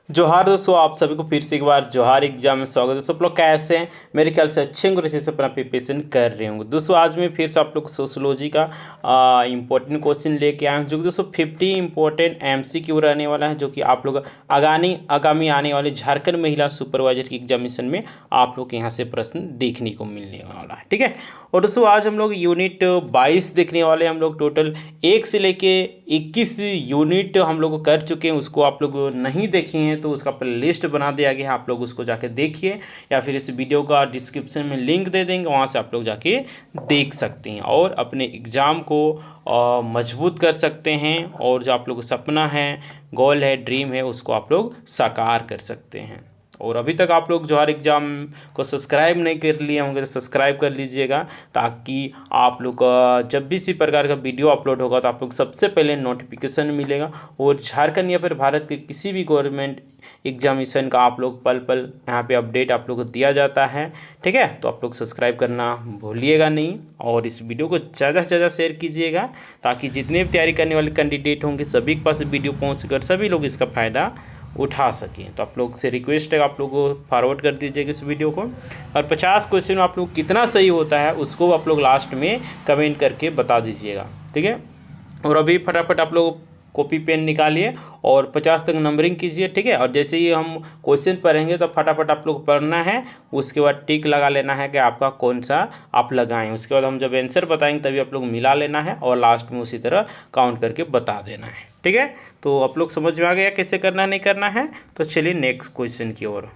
जोहार दोस्तों, आप सभी को फिर से एक बार जोहार एग्जाम में स्वागत है। सब लोग कैसे हैं? मेरे ख्याल से अच्छे होंगे, अच्छे से अपना प्रिपरेशन कर रहे होंगे। दोस्तों आज मैं फिर से आप लोग को सोशोलॉजी का इंपॉर्टेंट क्वेश्चन लेके आया हूँ, जो कि दोस्तों 50 इंपॉर्टेंट MCQ रहने वाला है, जो कि आप लोग आगामी आने वाले झारखंड महिला सुपरवाइजर की एग्जामिनेशन में आप लोग के यहाँ से प्रश्न देखने को मिलने वाला है। ठीक है। और दोस्तों आज हम लोग यूनिट 22 देखने वाले हैं। हम लोग टोटल 1 से लेके 21 यूनिट हम लोग कर चुके हैं। उसको आप लोग नहीं देखे हैं तो उसका प्लेलिस्ट बना दिया गया है, आप लोग उसको जाके देखिए, या फिर इस वीडियो का डिस्क्रिप्शन में लिंक दे देंगे, वहाँ से आप लोग जाके देख सकते हैं और अपने एग्ज़ाम को मजबूत कर सकते हैं। और जो आप लोग का सपना है, गोल है, ड्रीम है, उसको आप लोग साकार कर सकते हैं। और अभी तक आप लोग जोहार एग्ज़ाम को सब्सक्राइब नहीं कर लिए होंगे तो सब्सक्राइब कर लीजिएगा, ताकि आप लोग का जब भी इसी प्रकार का वीडियो अपलोड होगा तो आप लोग सबसे पहले नोटिफिकेशन मिलेगा। और झारखंड या फिर भारत के किसी भी गवर्नमेंट एग्जामिनेशन का आप लोग पल पल यहाँ पे अपडेट आप लोग को दिया जाता है। ठीक है, तो आप लोग सब्सक्राइब करना भूलिएगा नहीं, और इस वीडियो को ज़्यादा से ज़्यादा शेयर कीजिएगा, ताकि जितने भी तैयारी करने वाले कैंडिडेट होंगे सभी के पास वीडियो पहुँच सभी लोग इसका फ़ायदा उठा सकें। तो आप लोग से रिक्वेस्ट है, आप लोग को फॉरवर्ड कर दीजिएगा इस वीडियो को। और 50 क्वेश्चन आप लोग कितना सही होता है उसको आप लोग लास्ट में कमेंट करके बता दीजिएगा। ठीक है। और अभी फटाफट आप लोग कॉपी पेन निकालिए और 50 तक नंबरिंग कीजिए। ठीक है। और जैसे ही हम क्वेश्चन पढ़ेंगे तो फटाफट आप लोग पढ़ना है, उसके बाद टिक लगा लेना है कि आपका कौन सा आप लगाएं। उसके बाद हम जब आंसर बताएंगे तभी आप लोग मिला लेना है और लास्ट में उसी तरह काउंट करके बता देना है। ठीक है। तो आप लोग समझ में आ गया कैसे करना नहीं करना है। तो चलिए नेक्स्ट क्वेश्चन की ओर।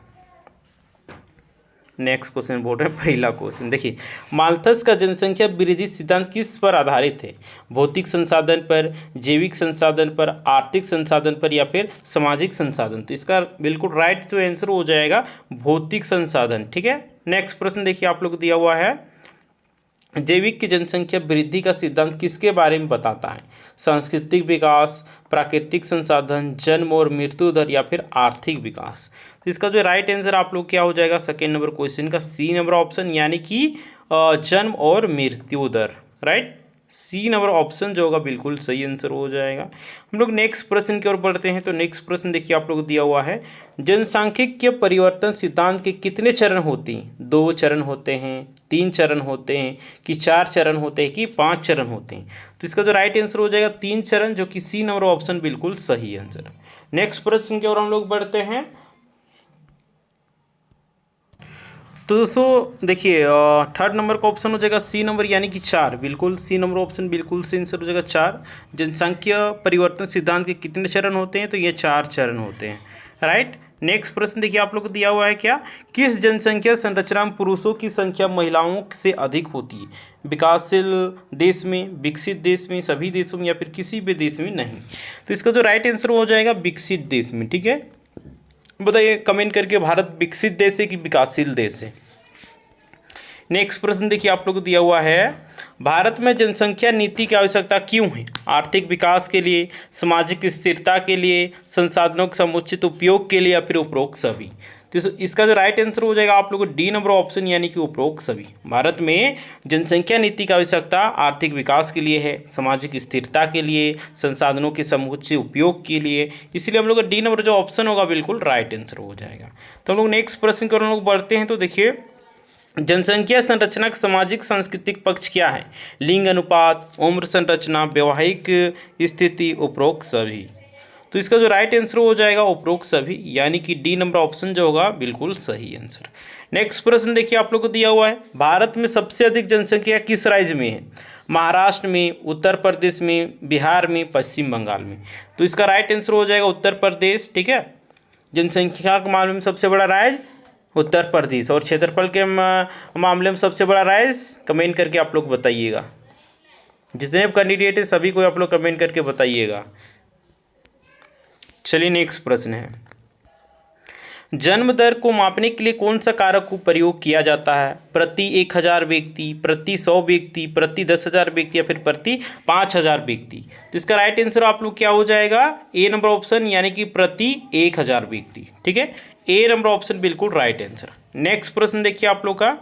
नेक्स्ट क्वेश्चन बोल रहे हैं, पहला क्वेश्चन देखिए, माल्थस का जनसंख्या वृद्धि सिद्धांत किस पर आधारित है? भौतिक संसाधन पर, जैविक संसाधन पर, आर्थिक संसाधन पर, या फिर सामाजिक संसाधन? तो इसका बिल्कुल राइट जो आंसर हो जाएगा भौतिक संसाधन। ठीक है। नेक्स्ट प्रश्न देखिए आप लोग दिया हुआ है, जैविक की जनसंख्या वृद्धि का सिद्धांत किसके बारे में बताता है? सांस्कृतिक विकास, प्राकृतिक संसाधन, जन्म और मृत्यु दर, या फिर आर्थिक विकास? तो इसका जो राइट आंसर आप लोग क्या हो जाएगा सेकेंड नंबर क्वेश्चन का सी नंबर ऑप्शन, यानी कि जन्म और मृत्यु दर। राइट, सी नंबर ऑप्शन जो होगा बिल्कुल सही आंसर हो जाएगा। हम लोग नेक्स्ट प्रश्न की ओर बढ़ते हैं। तो नेक्स्ट प्रश्न देखिए आप लोग दिया हुआ है, जनसांख्यिकीय परिवर्तन सिद्धांत के कितने चरण होते हैं? 2 चरण होते हैं, 3 चरण होते हैं, कि 4 चरण होते हैं, कि 5 चरण होते हैं? तो इसका जो राइट आंसर हो जाएगा 3 चरण, जो कि सी नंबर ऑप्शन बिल्कुल सही आंसर। नेक्स्ट प्रश्न की ओर हम लोग बढ़ते हैं। तो दोस्तों देखिए थर्ड नंबर का ऑप्शन हो जाएगा सी नंबर, यानी कि 4। बिल्कुल सी नंबर ऑप्शन बिल्कुल सही आंसर हो जाएगा 4। जनसंख्या परिवर्तन सिद्धांत के कितने चरण होते हैं? तो ये 4 चरण होते हैं। राइट। नेक्स्ट प्रश्न देखिए आप लोग को दिया हुआ है, क्या किस जनसंख्या संरचना में पुरुषों की संख्या महिलाओं से अधिक होती है? विकासशील देश में, विकसित देश में, सभी देशों में, या फिर किसी भी देश में नहीं? तो इसका जो राइट आंसर हो जाएगा विकसित देश में। ठीक है, बताइए कमेंट करके, भारत विकसित देश है कि विकासशील देश है? नेक्स्ट प्रश्न देखिए आप लोग को दिया हुआ है, भारत में जनसंख्या नीति की आवश्यकता क्यों है? आर्थिक विकास के लिए, सामाजिक स्थिरता के लिए, संसाधनों के समुचित उपयोग के लिए, या फिर उपरोक्त सभी? तो इसका जो राइट आंसर हो जाएगा आप लोगों को डी नंबर ऑप्शन, यानी कि उपरोक्त सभी। भारत में जनसंख्या नीति की आवश्यकता आर्थिक विकास के लिए है, सामाजिक स्थिरता के लिए, संसाधनों के समुचित उपयोग के लिए, इसलिए हम लोग का डी नंबर जो ऑप्शन होगा बिल्कुल राइट आंसर हो जाएगा। तो हम लोग नेक्स्ट प्रश्न की ओर हम लोग बढ़ते हैं। तो देखिए, जनसंख्या संरचना का सामाजिक सांस्कृतिक पक्ष क्या है? लिंग अनुपात, उम्र संरचना, वैवाहिक स्थिति, उपरोक्त सभी? तो इसका जो राइट आंसर हो जाएगा उपरोक्त सभी, यानी कि डी नंबर ऑप्शन जो होगा बिल्कुल सही आंसर। नेक्स्ट प्रश्न देखिए आप लोग को दिया हुआ है, भारत में सबसे अधिक जनसंख्या किस राज्य में है? महाराष्ट्र में, उत्तर प्रदेश में, बिहार में, पश्चिम बंगाल में? तो इसका राइट आंसर हो जाएगा उत्तर प्रदेश। ठीक है, जनसंख्या के मामले में सबसे बड़ा राज्य उत्तर प्रदेश, और क्षेत्रफल के मामले में सबसे बड़ा राज्य कमेंट करके आप लोग बताइएगा। जितने भी कैंडिडेट है सभी को आप लोग कमेंट करके बताइएगा। चलिए नेक्स्ट प्रश्न है, जन्म दर को मापने के लिए कौन सा कारक को प्रयोग किया जाता है? प्रति 1000 व्यक्ति, प्रति 100 व्यक्ति, प्रति 10,000 व्यक्ति, या फिर प्रति 5000 व्यक्ति? तो इसका राइट आंसर आप लोग क्या हो जाएगा? ए नंबर ऑप्शन, यानी कि प्रति 1000 व्यक्ति। ठीक है, ए नंबर ऑप्शन बिल्कुल राइट आंसर। नेक्स्ट प्रश्न देखिए आप लोग का,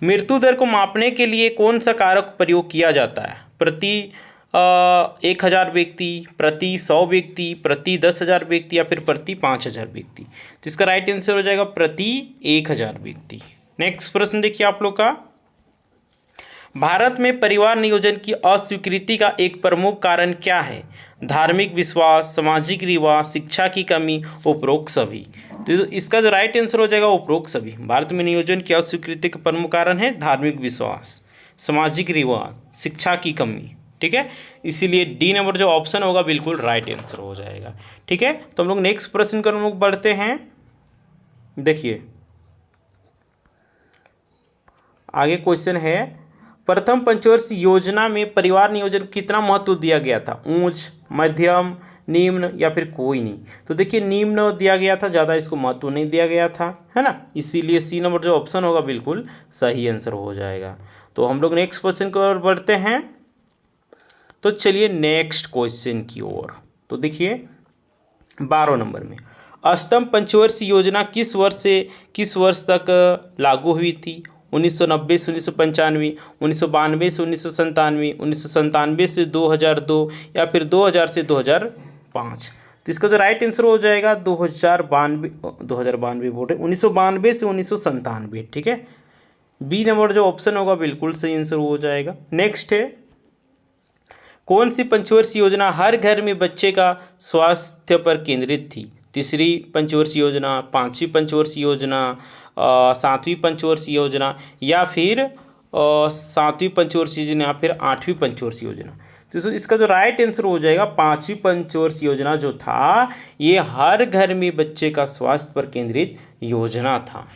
मृत्यु दर को मापने के लिए कौन सा कारक प्रयोग किया जाता है? प्रति 1000 व्यक्ति, प्रति 100 व्यक्ति, प्रति 10,000 व्यक्ति या फिर प्रति 5,000 व्यक्ति। तो इसका राइट आंसर हो जाएगा प्रति 1000 व्यक्ति। नेक्स्ट प्रश्न देखिए आप लोग का, भारत में परिवार नियोजन की अस्वीकृति का एक प्रमुख कारण क्या है? धार्मिक विश्वास, सामाजिक रिवाज, शिक्षा की कमी, उपरोक्त सभी। तो इसका जो राइट आंसर हो जाएगा उपरोक्त सभी। भारत में नियोजन की अस्वीकृति का प्रमुख कारण है धार्मिक विश्वास, सामाजिक रिवाज, शिक्षा की कमी। ठीक है, इसीलिए डी नंबर जो ऑप्शन होगा बिल्कुल राइट आंसर हो जाएगा। ठीक है, तो हम लोग नेक्स्ट प्रश्न को हम लोग बढ़ते हैं। देखिए आगे क्वेश्चन है, प्रथम पंचवर्षीय योजना में परिवार नियोजन कितना महत्व दिया गया था? उच्च, मध्यम, निम्न या फिर कोई नहीं? तो देखिए निम्न दिया गया था, ज़्यादा इसको महत्व नहीं दिया गया था, है ना, इसीलिए सी नंबर जो ऑप्शन होगा बिल्कुल सही आंसर हो जाएगा। तो हम लोग नेक्स्ट क्वेश्चन की ओर बढ़ते हैं। तो चलिए नेक्स्ट क्वेश्चन की ओर। तो देखिए 12 नंबर में, अष्टम पंचवर्षीय योजना किस वर्ष से किस वर्ष तक लागू हुई थी? 1990 से 1995, 1992 से 1997, 1997 से 2002 या फिर 2000 से 2005? तो इसका जो राइट आंसर हो जाएगा 2092 बोल रहे 1992 से 1997। ठीक है, बी नंबर जो ऑप्शन होगा बिल्कुल सही आंसर हो जाएगा। नेक्स्ट है, कौन सी पंचवर्षीय योजना हर घर में बच्चे का स्वास्थ्य पर केंद्रित थी? तीसरी पंचवर्षीय योजना, पांचवी पंचवर्षीय योजना, सातवीं पंचवर्षीय योजना या फिर सातवीं पंचवर्षीय योजना या फिर आठवीं पंचवर्षीय योजना? तो इसका जो राइट आंसर हो जाएगा पांचवी पंचवर्षीय योजना जो था ये हर घर में बच्चे का स्वास्थ्य पर केंद्रित योजना था।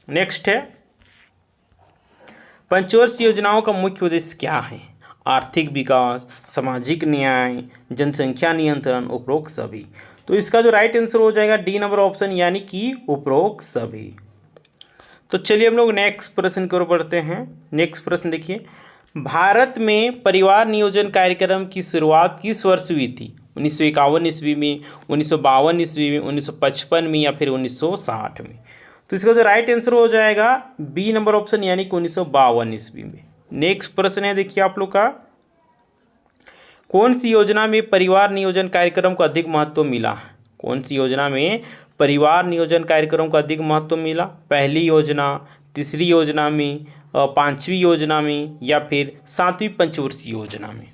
नेक्स्ट है, पंचवर्षीय योजनाओं का मुख्य उद्देश्य क्या है? आर्थिक विकास, सामाजिक न्याय, जनसंख्या नियंत्रण, उपरोक्त सभी। तो इसका जो राइट आंसर हो जाएगा डी नंबर ऑप्शन यानी कि उपरोक्त सभी। तो चलिए हम लोग नेक्स्ट प्रश्न की ओर बढ़ते हैं। नेक्स्ट प्रश्न देखिए, भारत में परिवार नियोजन कार्यक्रम की शुरुआत किस वर्ष हुई थी? 1951 ईस्वी में, 1952 ईस्वी में, 1955 में या फिर 1960 में? तो इसका जो राइट आंसर हो जाएगा बी नंबर ऑप्शन यानी कि 1952 ईस्वी में। नेक्स्ट प्रश्न है देखिए आप लोग का, कौन सी योजना में परिवार नियोजन कार्यक्रम को अधिक महत्व मिला? कौन सी योजना में परिवार नियोजन कार्यक्रम को अधिक महत्व मिला? पहली योजना, तीसरी योजना में, पांचवी योजना में या फिर सातवीं पंचवर्षीय योजना में?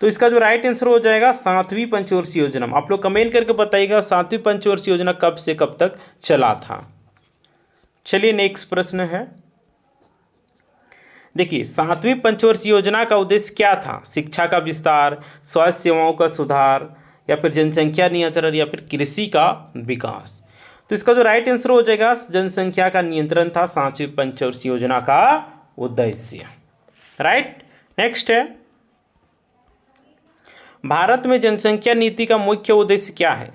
तो इसका जो राइट आंसर हो जाएगा सातवीं पंचवर्षीय योजना में। आप लोग कमेंट करके बताइएगा सातवीं पंचवर्षीय योजना कब से कब तक चला था। चलिए नेक्स्ट प्रश्न है, देखिए सातवीं पंचवर्षीय योजना का उद्देश्य क्या था? शिक्षा का विस्तार, स्वास्थ्य सेवाओं का सुधार या फिर जनसंख्या नियंत्रण या फिर कृषि का विकास? तो इसका जो राइट आंसर हो जाएगा जनसंख्या का नियंत्रण था सातवीं पंचवर्षीय योजना का उद्देश्य। राइट, नेक्स्ट है, भारत में जनसंख्या नीति का मुख्य उद्देश्य क्या है?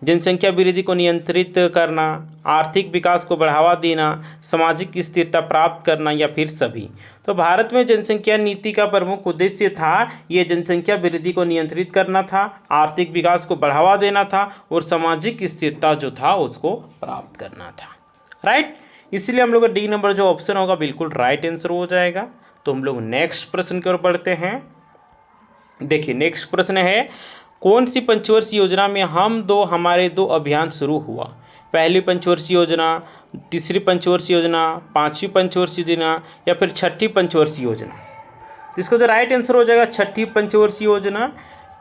जनसंख्या वृद्धि को नियंत्रित करना, आर्थिक विकास को बढ़ावा देना, सामाजिक स्थिरता प्राप्त करना या फिर सभी? तो भारत में जनसंख्या नीति का प्रमुख उद्देश्य था ये जनसंख्या वृद्धि को नियंत्रित करना था, आर्थिक विकास को बढ़ावा देना था और सामाजिक स्थिरता जो था उसको प्राप्त करना था। राइट, इसलिए हम लोग डी नंबर जो ऑप्शन होगा बिल्कुल राइट आंसर हो जाएगा। तो हम लोग नेक्स्ट प्रश्न की ओर बढ़ते हैं। देखिए नेक्स्ट प्रश्न है, कौन सी पंचवर्षीय योजना में हमारे दो अभियान शुरू हुआ? पहली पंचवर्षीय योजना, तीसरी पंचवर्षीय योजना, पांचवी पंचवर्षीय योजना या फिर छठी पंचवर्षीय योजना? इसका जो राइट आंसर हो जाएगा छठी पंचवर्षीय योजना।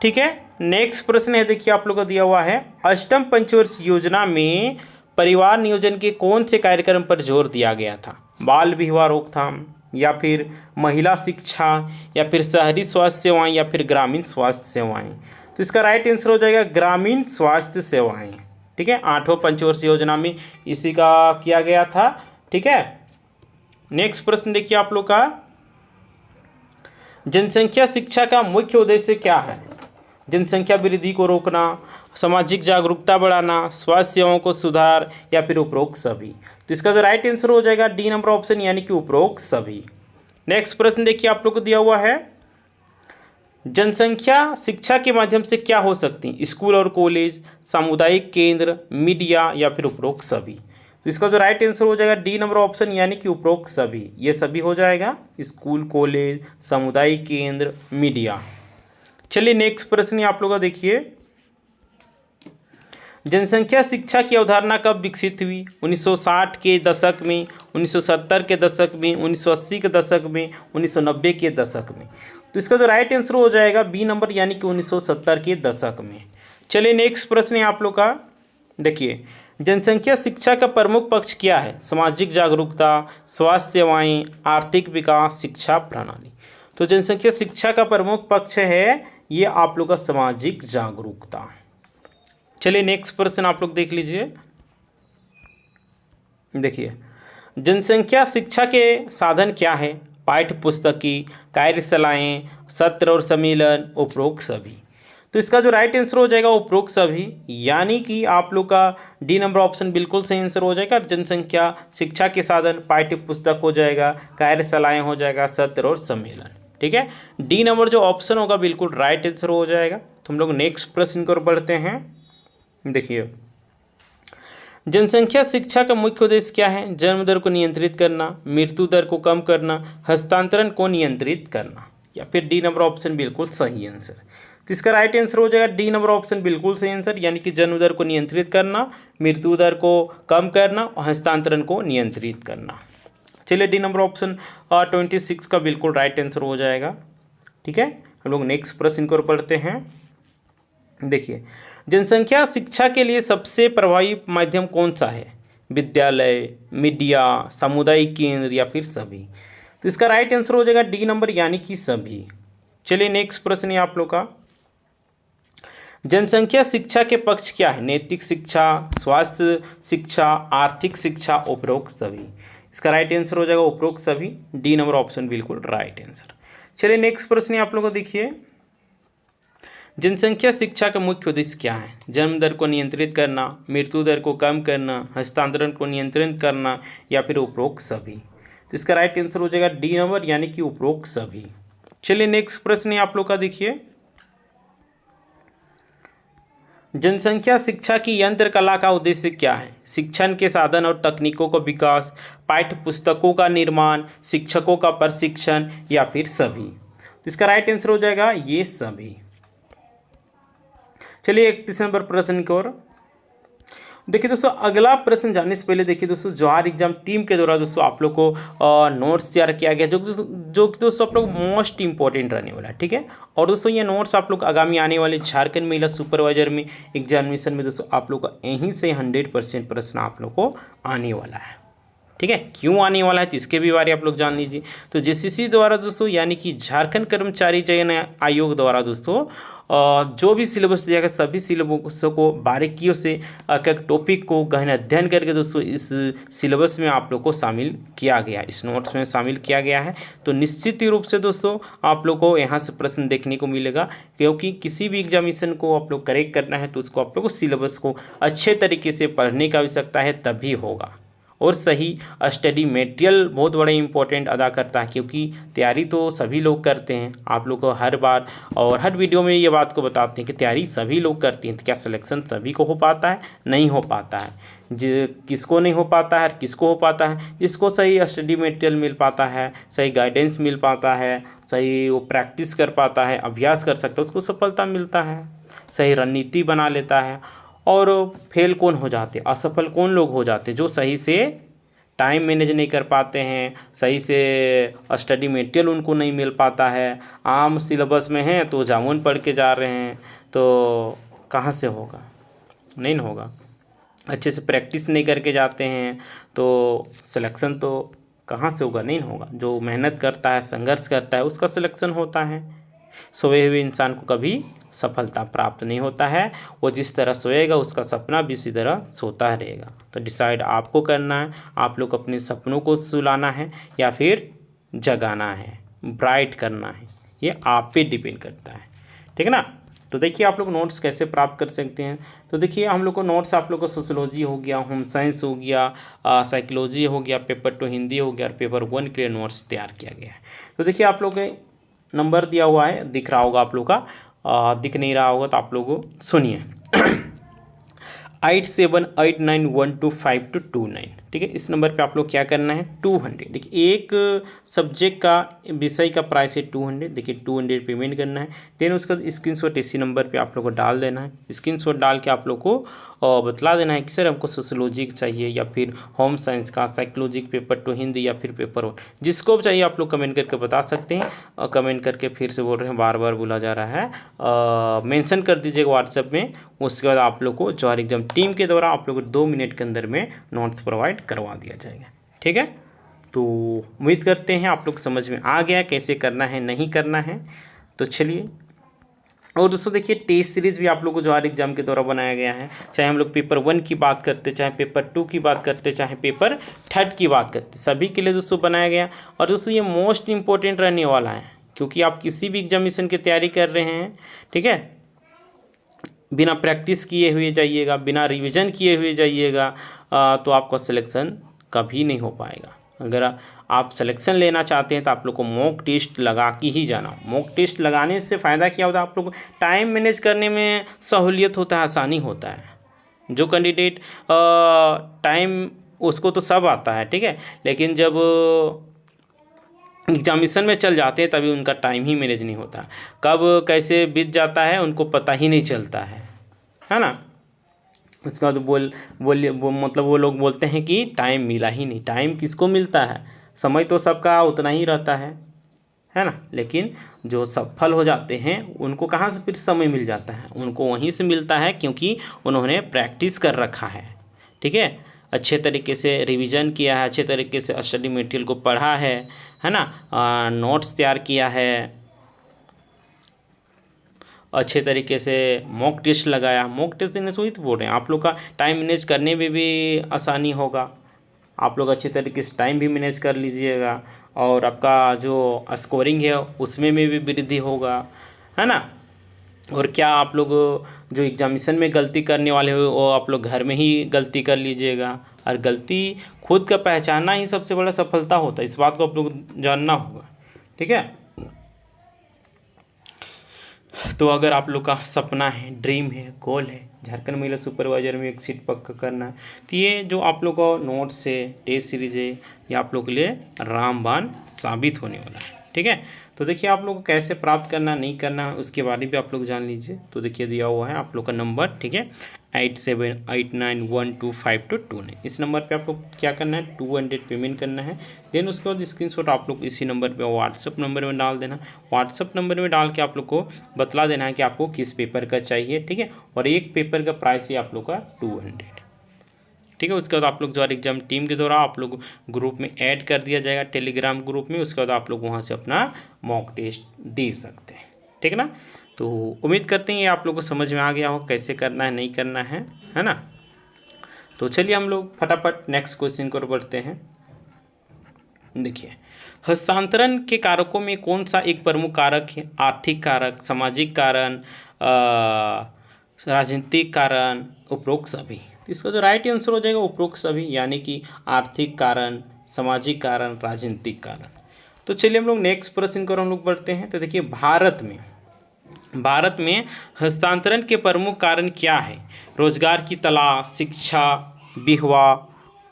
ठीक है, नेक्स्ट प्रश्न है देखिए आप लोग को दिया हुआ है, अष्टम पंचवर्षीय योजना में परिवार नियोजन के कौन से कार्यक्रम पर जोर दिया गया था? बाल विवाह रोकथाम या फिर महिला शिक्षा या फिर शहरी स्वास्थ्य सेवाएं या फिर ग्रामीण स्वास्थ्य सेवाएं? तो इसका राइट आंसर हो जाएगा ग्रामीण स्वास्थ्य सेवाएं। ठीक है, आठवां पंचवर्षीय योजना में इसी का किया गया था। ठीक है, नेक्स्ट प्रश्न देखिए आप लोग का, जनसंख्या शिक्षा का मुख्य उद्देश्य क्या है? जनसंख्या वृद्धि को रोकना, सामाजिक जागरूकता बढ़ाना, स्वास्थ्य सेवाओं को सुधार या फिर उपरोक्त सभी? तो इसका जो राइट आंसर हो जाएगा डी नंबर ऑप्शन यानी कि उपरोक्त सभी। नेक्स्ट प्रश्न देखिए आप लोग को दिया हुआ है, जनसंख्या शिक्षा के माध्यम से क्या हो सकती है? स्कूल और कॉलेज, सामुदायिक केंद्र, मीडिया या फिर उपरोक्त सभी? तो इसका जो राइट आंसर हो जाएगा डी नंबर ऑप्शन यानी कि उपरोक्त सभी। ये सभी हो जाएगा, स्कूल, कॉलेज, सामुदायिक केंद्र, मीडिया। चलिए नेक्स्ट प्रश्न आप लोग का देखिए, जनसंख्या शिक्षा की अवधारणा कब विकसित हुई? 1960 के दशक में, 1970 के दशक में, 1980 के दशक में, 1990 के दशक में। तो इसका जो राइट आंसर हो जाएगा बी नंबर, यानी कि 1970 के दशक में। चलिए नेक्स्ट प्रश्न है आप लोग का, देखिए जनसंख्या शिक्षा का प्रमुख पक्ष क्या है? सामाजिक जागरूकता, स्वास्थ्य सेवाएं, आर्थिक विकास, शिक्षा प्रणाली। तो जनसंख्या शिक्षा का प्रमुख पक्ष है ये आप लोग का सामाजिक जागरूकता। चलिए नेक्स्ट प्रश्न आप लोग देख लीजिए, देखिए जनसंख्या शिक्षा के साधन क्या है? पाठ्य पुस्तकी, कार्यशालाएं, सत्र और सम्मेलन, उपरोक्त सभी। तो इसका जो राइट आंसर हो जाएगा उपरोक्त सभी, यानी कि आप लोग का डी नंबर ऑप्शन बिल्कुल सही आंसर हो जाएगा। जनसंख्या शिक्षा के साधन पाठ्य पुस्तक हो जाएगा, कार्यशालाएं हो जाएगा, सत्र और सम्मेलन। ठीक है, डी नंबर जो ऑप्शन होगा बिल्कुल राइट आंसर हो जाएगा। तो हम लोग नेक्स्ट प्रश्न की ओर बढ़ते हैं। देखिए जनसंख्या शिक्षा का मुख्य उद्देश्य क्या है? जन्म दर को नियंत्रित करना, मृत्यु दर को कम करना, हस्तांतरण को नियंत्रित करना, या फिर डी नंबर ऑप्शन बिल्कुल सही आंसर। तो इसका राइट आंसर हो जाएगा डी नंबर ऑप्शन बिल्कुल सही आंसर, यानी कि जन्म दर को नियंत्रित करना, मृत्यु दर को कम करना और हस्तांतरण को नियंत्रित करना। चलिए डी नंबर ऑप्शन 26 का बिल्कुल राइट आंसर हो जाएगा। ठीक है, हम लोग नेक्स्ट प्रश्न की ओर पढ़ते हैं। देखिए जनसंख्या शिक्षा के लिए सबसे प्रभावी माध्यम कौन सा है? विद्यालय, मीडिया, सामुदायिक केंद्र, या फिर सभी। तो इसका राइट आंसर हो जाएगा डी नंबर, यानी कि सभी। चलिए नेक्स्ट प्रश्न है आप लोग का, जनसंख्या शिक्षा के पक्ष क्या है? नैतिक शिक्षा, स्वास्थ्य शिक्षा, आर्थिक शिक्षा, उपरोक्त सभी। इसका राइट आंसर हो जाएगा उपरोक्त सभी, डी नंबर ऑप्शन बिल्कुल राइट आंसर। चलिए नेक्स्ट प्रश्न आप लोग को देखिए, जनसंख्या शिक्षा का मुख्य उद्देश्य क्या है? जन्म दर को नियंत्रित करना, मृत्यु दर को कम करना, हस्तांतरण को नियंत्रित करना, या फिर उपरोक्त सभी। तो इसका राइट आंसर हो जाएगा डी नंबर, यानी कि उपरोक्त सभी। चलिए नेक्स्ट प्रश्न आप लोग का देखिए, जनसंख्या शिक्षा की यंत्र कला का उद्देश्य क्या है? शिक्षण के साधन और तकनीकों का विकास, पाठ्य पुस्तकों का निर्माण, शिक्षकों का प्रशिक्षण, या फिर सभी। तो इसका राइट आंसर हो जाएगा ये सभी। चलिए 31 नंबर प्रश्न की ओर देखिए दोस्तों, अगला प्रश्न जानने से पहले देखिए दोस्तों, जवाहर एग्जाम टीम के द्वारा दोस्तों आप लोग को नोट्स तैयार किया गया, जो कि दोस्तों आप लोग मोस्ट इंपॉर्टेंट रहने वाला है। ठीक है, और दोस्तों ये नोट्स आप लोग आगामी आने वाले झारखंड महिला सुपरवाइजर में एग्जामिनेशन में दोस्तों आप लोग का यहीं से 100% प्रश्न आप लोग को आने वाला है। ठीक है, क्यों आने वाला है तो इसके भी बारे आप लोग जान लीजिए। तो जेसीसी द्वारा दोस्तों, यानी कि झारखंड कर्मचारी चयन आयोग द्वारा दोस्तों जो भी सिलेबस दिया गया, सभी सिलेबसों को बारीकियों से एक एक टॉपिक को गहन अध्ययन करके दोस्तों इस सिलेबस में आप लोग को शामिल किया गया, इस नोट्स में शामिल किया गया है। तो निश्चित ही रूप से दोस्तों आप लोग को यहाँ से प्रश्न देखने को मिलेगा, क्योंकि किसी भी एग्जामिनेशन को आप लोग करेक्ट करना है तो उसको आप लोग को सिलेबस को अच्छे तरीके से पढ़ने की आवश्यकता है, तभी होगा। और सही स्टडी मटेरियल बहुत बड़ा इंपॉर्टेंट अदा करता है, क्योंकि तैयारी तो सभी लोग करते हैं। आप लोग को हर बार और हर वीडियो में ये बात को बताते हैं कि तैयारी सभी लोग करते हैं, तो क्या सिलेक्शन सभी को हो पाता है? नहीं हो पाता है। किसको नहीं हो पाता है, किसको हो पाता है? जिसको सही स्टडी मटेरियल मिल पाता है, सही गाइडेंस मिल पाता है, सही वो प्रैक्टिस कर पाता है, अभ्यास कर सकता है, उसको सफलता मिलता है। सही रणनीति बना लेता है। और फेल कौन हो जाते, असफल कौन लोग हो जाते? जो सही से टाइम मैनेज नहीं कर पाते हैं, सही से स्टडी मटेरियल उनको नहीं मिल पाता है, आम सिलेबस में हैं तो जामुन पढ़ के जा रहे हैं, तो कहाँ से होगा? नहीं ना होगा। अच्छे से प्रैक्टिस नहीं करके जाते हैं तो सिलेक्शन तो कहाँ से होगा? नहीं होगा। जो मेहनत करता है, संघर्ष करता है, उसका सिलेक्शन होता है। सोए हुए इंसान को कभी सफलता प्राप्त नहीं होता है। वो जिस तरह सोएगा उसका सपना भी इसी तरह सोता रहेगा। तो डिसाइड आपको करना है, आप लोग अपने सपनों को सुलाना है या फिर जगाना है, ब्राइट करना है, ये आप पे डिपेंड करता है। ठीक है ना। तो देखिए आप लोग नोट्स कैसे प्राप्त कर सकते हैं। तो देखिए हम लोग को नोट्स आप लोग को सोशोलॉजी हो गया, होम साइंस हो गया, साइकोलॉजी हो गया, पेपर 2 हिंदी हो गया और पेपर 1 के लिए नोट्स तैयार किया गया है। तो देखिए आप लोग के नंबर दिया हुआ है, दिख रहा होगा आप लोग का, दिख नहीं रहा होगा तो आप लोगों सुनिए 8789125229। ठीक है। इस नंबर पे आप लोग क्या करना है 200, देखिए एक सब्जेक्ट का विषय का प्राइस है 200, देखिए 200 पेमेंट करना है। देन उसका स्क्रीनशॉट इसी नंबर पे आप लोग को डाल देना है। स्क्रीनशॉट डाल के आप लोग को बतला देना है कि सर हमको सोशोलॉजी चाहिए या फिर होम साइंस का, साइकोलॉजी पेपर 2 हिंदी या फिर पेपर 1, जिसको भी चाहिए आप लोग कमेंट करके बता सकते हैं। और कमेंट करके फिर से बोल रहे हैं, बार बार बोला जा रहा है, मेंशन कर दीजिएगा व्हाट्सएप में। उसके बाद आप लोग को जौहर एग्जाम टीम के द्वारा आप लोग को 2 मिनट के अंदर में नोट्स प्रोवाइड करवा दिया जाएगा, ठीक है। तो उम्मीद करते हैं आप लोग समझ में आ गया कैसे करना है नहीं करना है। तो चलिए, और दोस्तों देखिए टेस्ट सीरीज़ भी आप लोग को जौहर एग्जाम के द्वारा बनाया गया है। चाहे हम लोग पेपर 1 की बात करते, चाहे पेपर 2 की बात करते, चाहे पेपर 3 की बात करते, सभी के लिए दोस्तों बनाया गया। और दोस्तों ये मोस्ट इंपॉर्टेंट रहने वाला है, क्योंकि आप किसी भी एग्जामिनेशन की तैयारी कर रहे हैं, ठीक है, बिना प्रैक्टिस किए हुए जाइएगा, बिना रिवीजन किए हुए जाइएगा, तो आपका सिलेक्शन कभी नहीं हो पाएगा। अगर आप सिलेक्शन लेना चाहते हैं तो आप लोग को मॉक टेस्ट लगा के ही जाना। मॉक टेस्ट लगाने से फ़ायदा क्या होता है, आप लोग को टाइम मैनेज करने में सहूलियत होता है, आसानी होता है। जो कैंडिडेट टाइम उसको तो सब आता है, ठीक है, लेकिन जब एग्जामिनेशन में चल जाते हैं तभी उनका टाइम ही मैनेज नहीं होता, कब कैसे बीत जाता है उनको पता ही नहीं चलता है ना। उसके बाद मतलब वो लोग बोलते हैं कि टाइम मिला ही नहीं। टाइम किसको मिलता है, समय तो सबका उतना ही रहता है ना, लेकिन जो सफल हो जाते हैं उनको कहाँ से फिर समय मिल जाता है, उनको वहीं से मिलता है क्योंकि उन्होंने प्रैक्टिस कर रखा है, ठीक है, अच्छे तरीके से रिवीजन किया है, अच्छे तरीके से स्टडी मटेरियल को पढ़ा है ना, नोट्स तैयार किया है, अच्छे तरीके से मॉक टेस्ट लगाया। मॉक टेस्ट देने से ही तो बोल रहे हैं, आप लोग का टाइम मैनेज करने में भी आसानी होगा, आप लोग अच्छे तरीके से टाइम भी मैनेज कर लीजिएगा, और आपका जो स्कोरिंग है उसमें भी वृद्धि होगा, है ना। और क्या आप लोग जो एग्जामिनेशन में गलती करने वाले हो वो आप लोग घर में ही गलती कर लीजिएगा, और गलती खुद का पहचानना ही सबसे बड़ा सफलता होता है, इस बात को आप लोग जानना होगा, ठीक है। तो अगर आप लोग का सपना है, ड्रीम है, गोल है झारखंड महिला सुपरवाइजर में एक सीट पक्का करना है, तो ये जो आप लोग का नोट्स है, टेस्ट सीरीज है, ये आप लोग के लिए रामबाण साबित होने वाला है, ठीक है। तो देखिए आप लोग को कैसे प्राप्त करना नहीं करना उसके बारे में भी आप लोग जान लीजिए। तो देखिए दिया हुआ है आप लोग का नंबर, ठीक है, 8789125229। इस नंबर पे आप लोग क्या करना है 200 पेमेंट करना है। देन उसके बाद स्क्रीनशॉट आप लोग इसी नंबर पे व्हाट्सअप नंबर में डाल देना। व्हाट्सअप नंबर में डाल के आप लोग को बतला देना है कि आपको किस पेपर का चाहिए, ठीक है, और एक पेपर का प्राइस है आप लोग का 200, ठीक है। उसके बाद आप लोग जौहर एग्जाम टीम के द्वारा आप लोग ग्रुप में ऐड कर दिया जाएगा, टेलीग्राम ग्रुप में। उसके बाद आप लोग वहाँ से अपना मॉक टेस्ट दे सकते हैं, ठीक है ना। तो उम्मीद करते हैं ये आप लोग को समझ में आ गया हो कैसे करना है नहीं करना है ना। तो चलिए हम लोग फटाफट नेक्स्ट क्वेश्चन को बढ़ते हैं। देखिए हस्तांतरण के कारकों में कौन सा एक प्रमुख कारक है, आर्थिक कारक, सामाजिक कारण, राजनीतिक कारण, उपरोक्त सभी। तो इसका जो राइट आंसर हो जाएगा उपरोक्त सभी, यानी कि आर्थिक कारण, सामाजिक कारण, राजनीतिक कारण। तो चलिए हम लोग नेक्स्ट प्रश्न को हम लोग बढ़ते हैं। तो देखिए भारत में हस्तांतरण के प्रमुख कारण क्या है, रोजगार की तलाश, शिक्षा, विवाह,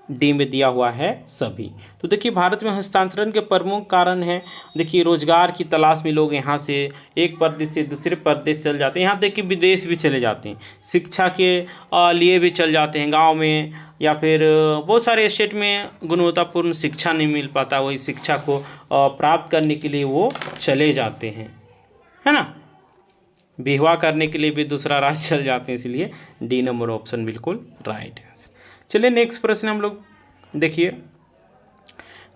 डी में दिया हुआ है सभी। तो देखिए भारत में हस्तांतरण के प्रमुख कारण है, देखिए रोजगार की तलाश में लोग यहाँ से एक प्रदेश से दूसरे प्रदेश चल जाते हैं, यहाँ तक कि विदेश भी चले जाते हैं, शिक्षा के लिए भी चल जाते हैं गांव में, या फिर बहुत सारे स्टेट में गुणवत्तापूर्ण शिक्षा नहीं मिल पाता, वही शिक्षा को प्राप्त करने के लिए वो चले जाते हैं, है ना। विवाह करने के लिए भी दूसरा राज्य चल जाते हैं, इसलिए डी नंबर ऑप्शन बिल्कुल राइट है। चलिए नेक्स्ट प्रश्न हम लोग देखिए,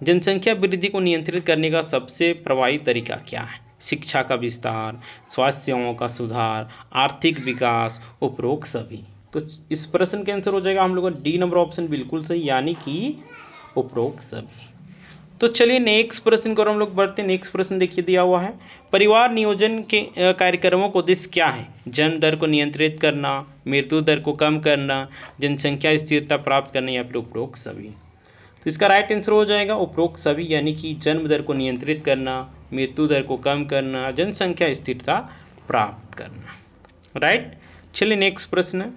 जनसंख्या वृद्धि को नियंत्रित करने का सबसे प्रभावी तरीका क्या है, शिक्षा का विस्तार, स्वास्थ्य सेवाओं का सुधार, आर्थिक विकास, उपरोक्त सभी। तो इस प्रश्न के आंसर हो जाएगा हम लोग का डी नंबर ऑप्शन बिल्कुल सही, यानी कि उपरोक्त सभी। तो चलिए नेक्स्ट प्रश्न को हम लोग बढ़ते हैं। नेक्स्ट प्रश्न देखिए दिया हुआ है, परिवार नियोजन के कार्यक्रमों का उद्देश्य क्या है, जन्म दर को नियंत्रित करना, मृत्यु दर को कम करना, जनसंख्या स्थिरता प्राप्त करना, या फिर उपरोक्त सभी। तो इसका राइट आंसर हो जाएगा उपरोक्त सभी, यानी कि जन्म दर को नियंत्रित करना, मृत्यु दर को कम करना, जनसंख्या स्थिरता प्राप्त करना, राइट। चलिए नेक्स्ट प्रश्न,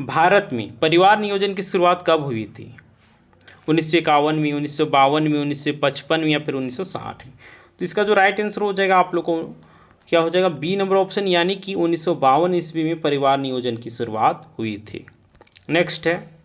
भारत में परिवार नियोजन की शुरुआत कब हुई थी? 1951 में, 1952 में, 1955 में या फिर 1960 में? तो इसका जो राइट आंसर हो जाएगा आप लोग को क्या हो जाएगा? बी नंबर ऑप्शन, यानी कि 1952 ईस्वी में परिवार नियोजन की शुरुआत हुई थी। नेक्स्ट है,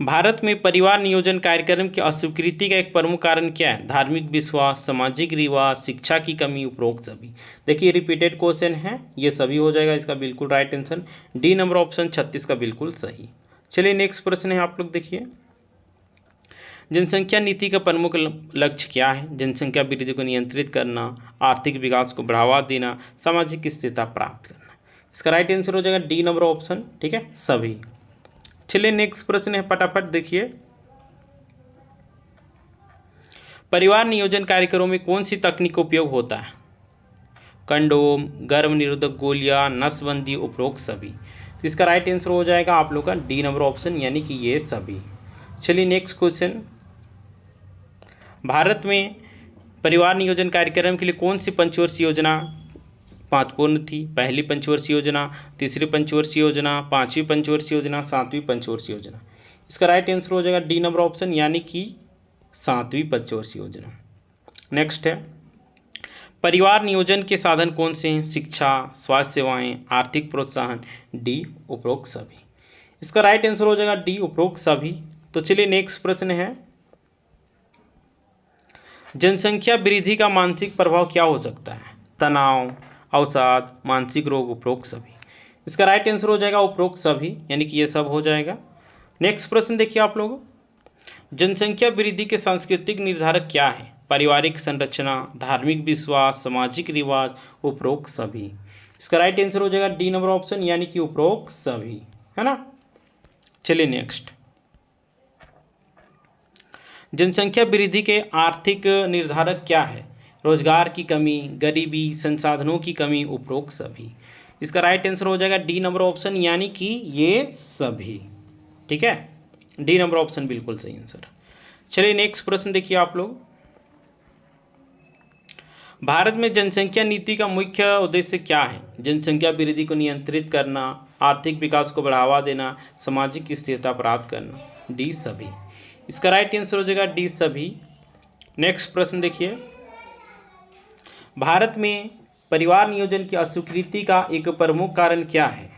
भारत में परिवार नियोजन कार्यक्रम की अस्वीकृति का एक प्रमुख कारण क्या है? धार्मिक विश्वास, सामाजिक रिवाज, शिक्षा की कमी, उपरोक्त सभी। देखिए रिपीटेड क्वेश्चन है, ये सभी हो जाएगा इसका बिल्कुल right answer. D number option 36 का बिल्कुल सही। चलिए नेक्स्ट प्रश्न है, आप लोग देखिए, जनसंख्या नीति का प्रमुख लक्ष्य क्या है? जनसंख्या वृद्धि को नियंत्रित करना, आर्थिक विकास को बढ़ावा देना, सामाजिक स्थिरता प्राप्त करना। इसका राइट आंसर हो जाएगा डी नंबर ऑप्शन, ठीक है, सभी। चलिए नेक्स्ट प्रश्न है, फटाफट देखिए, परिवार नियोजन कार्यक्रमों में कौन सी तकनीक का उपयोग होता है? कंडोम, गर्भ निरोधक गोलियां, नसबंदी, उपरोक्त सभी। तो इसका राइट आंसर हो जाएगा आप लोग का डी नंबर ऑप्शन, यानी कि ये सभी। चलिए नेक्स्ट क्वेश्चन, भारत में परिवार नियोजन कार्यक्रम के लिए कौन सी पंचवर्षीय योजना महत्वपूर्ण थी? पहली पंचवर्षीय योजना, तीसरी पंचवर्षीय योजना, पांचवी पंचवर्षीय योजना, सातवीं पंचवर्षीय योजना। इसका राइट आंसर हो जाएगा डी नंबर ऑप्शन, यानी कि सातवीं पंचवर्षीय योजना। नेक्स्ट है, परिवार नियोजन के साधन कौन से हैं? शिक्षा, स्वास्थ्य सेवाएं, आर्थिक प्रोत्साहन, डी उपरोक्त सभी। इसका राइट आंसर हो जाएगा डी उपरोक्त सभी। तो चलिए नेक्स्ट प्रश्न है, जनसंख्या वृद्धि का मानसिक प्रभाव क्या हो सकता है? तनाव, अवसाद, मानसिक रोग, उपरोक्त सभी। इसका राइट आंसर हो जाएगा उपरोक्त सभी, यानी कि ये सब हो जाएगा। नेक्स्ट प्रश्न देखिए आप लोग, जनसंख्या वृद्धि के सांस्कृतिक निर्धारक क्या है? पारिवारिक संरचना, धार्मिक विश्वास, सामाजिक रिवाज, उपरोक्त सभी। इसका राइट आंसर हो जाएगा डी नंबर ऑप्शन, यानी कि उपरोक्त सभी, है ना। चलिए नेक्स्ट, जनसंख्या वृद्धि के आर्थिक निर्धारक क्या है? रोजगार की कमी, गरीबी, संसाधनों की कमी, उपरोक्त सभी। इसका राइट आंसर हो जाएगा डी नंबर ऑप्शन, यानी कि ये सभी, ठीक है, डी नंबर ऑप्शन बिल्कुल सही आंसर। चलिए नेक्स्ट प्रश्न देखिए आप लोग, भारत में जनसंख्या नीति का मुख्य उद्देश्य क्या है? जनसंख्या वृद्धि को नियंत्रित करना, आर्थिक विकास को बढ़ावा देना, सामाजिक स्थिरता प्राप्त करना, डी सभी। इसका राइट आंसर हो जाएगा डी सभी। नेक्स्ट प्रश्न देखिए, भारत में परिवार नियोजन की अस्वीकृति का एक प्रमुख कारण क्या है?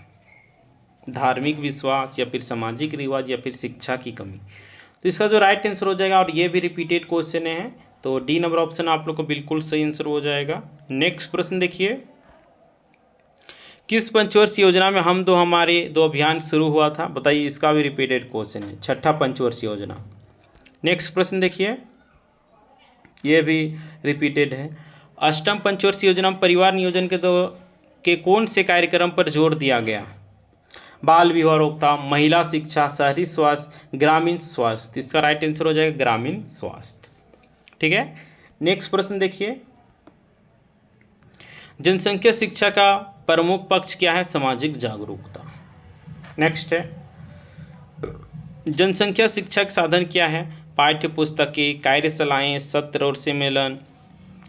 धार्मिक विश्वास, या फिर सामाजिक रिवाज, या फिर शिक्षा की कमी। तो इसका जो राइट आंसर हो जाएगा, और ये भी रिपीटेड क्वेश्चन है, तो डी नंबर ऑप्शन आप लोग को बिल्कुल सही आंसर हो जाएगा। नेक्स्ट प्रश्न देखिए, किस पंचवर्षीय योजना में हम दो हमारे दो अभियान शुरू हुआ था? बताइए, इसका भी रिपीटेड क्वेश्चन है, छठा पंचवर्षीय योजना। नेक्स्ट प्रश्न देखिए, ये भी रिपीटेड है, अष्टम पंचवर्षीय योजना में परिवार नियोजन के कौन से कार्यक्रम पर जोर दिया गया? बाल विवाह रोकथाम, महिला शिक्षा, शहरी स्वास्थ्य, ग्रामीण स्वास्थ्य। इसका राइट आंसर हो जाएगा ग्रामीण स्वास्थ्य, ठीक है। नेक्स्ट प्रश्न देखिए, जनसंख्या शिक्षा का प्रमुख पक्ष क्या है? सामाजिक जागरूकता। नेक्स्ट है, जनसंख्या शिक्षा के साधन क्या है? पाठ्य पुस्तकें, कार्यशालाएं, सत्र और सम्मेलन,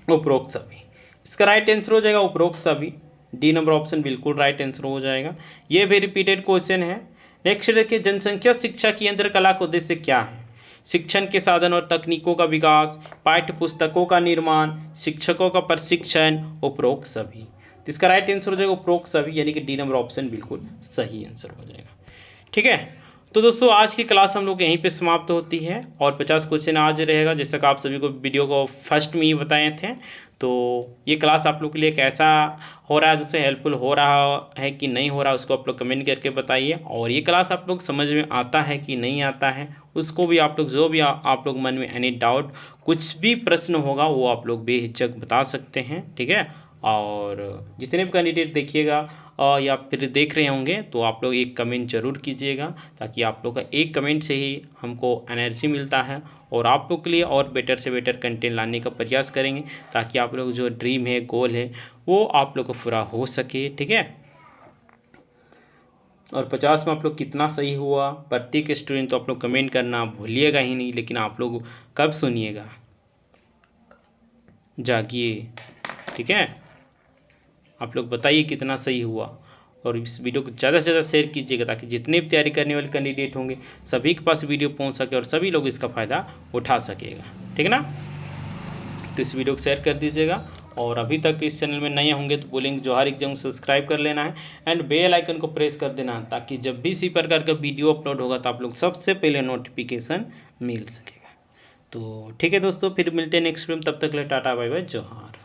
उपरोक्त सभी। इसका राइट आंसर हो जाएगा उपरोक्त सभी, डी नंबर ऑप्शन बिल्कुल राइट आंसर हो जाएगा। ये भी रिपीटेड क्वेश्चन है। नेक्स्ट देखिए, जनसंख्या शिक्षा की यंत्र कला का उद्देश्य क्या है? शिक्षण के साधन और तकनीकों का विकास, पाठ्य पुस्तकों का निर्माण, शिक्षकों का प्रशिक्षण, उपरोक्त सभी। तो इसका राइट आंसर हो जाएगा उपरोक्त सभी, यानी कि डी नंबर ऑप्शन बिल्कुल सही आंसर हो जाएगा, ठीक है। तो दोस्तों आज की क्लास हम लोग यहीं पे समाप्त होती है, और 50 क्वेश्चन आज रहेगा, जैसा कि आप सभी को वीडियो को फर्स्ट में ही बताए थे। तो ये क्लास आप लोग के लिए कैसा हो रहा है, दोस्तों हेल्पफुल हो रहा है कि नहीं हो रहा है, उसको आप लोग कमेंट करके बताइए। और ये क्लास आप लोग समझ में आता है कि नहीं आता है, उसको भी आप लोग जो भी आप लोग मन में एनी डाउट, कुछ भी प्रश्न होगा वो आप लोग बेहिचक बता सकते हैं, ठीक है। और जितने भी कैंडिडेट देखिएगा या फिर देख रहे होंगे, तो आप लोग एक कमेंट ज़रूर कीजिएगा, ताकि आप लोग का एक कमेंट से ही हमको एनर्जी मिलता है, और आप लोग के लिए और बेटर से बेटर कंटेंट लाने का प्रयास करेंगे, ताकि आप लोग जो ड्रीम है, गोल है, वो आप लोग को पूरा हो सके, ठीक है। और 50 में आप लोग कितना सही हुआ, प्रत्येक स्टूडेंट तो आप लोग कमेंट करना भूलिएगा ही नहीं, लेकिन आप लोग कब सुनिएगा, जागिए, ठीक है। आप लोग बताइए कितना सही हुआ। और इस वीडियो को ज़्यादा से ज़्यादा शेयर कीजिएगा ताकि जितने भी तैयारी करने वाले कैंडिडेट होंगे सभी के पास वीडियो पहुंच सके और सभी लोग इसका फ़ायदा उठा सकेगा। ठीक है ना। तो इस वीडियो को शेयर कर दीजिएगा और अभी तक इस चैनल में नए होंगे तो बोलेंगे जोहार एग्जाम सब्सक्राइब कर लेना है एंड बेल आइकन को प्रेस कर देना है ताकि जब भी इसी प्रकार का वीडियो अपलोड होगा तो आप लोग सबसे पहले नोटिफिकेशन मिल सकेगा। तो ठीक है दोस्तों, फिर मिलते हैं नेक्स्ट वीडियो में, तब तक के लिए टाटा बाय बाय जोहार।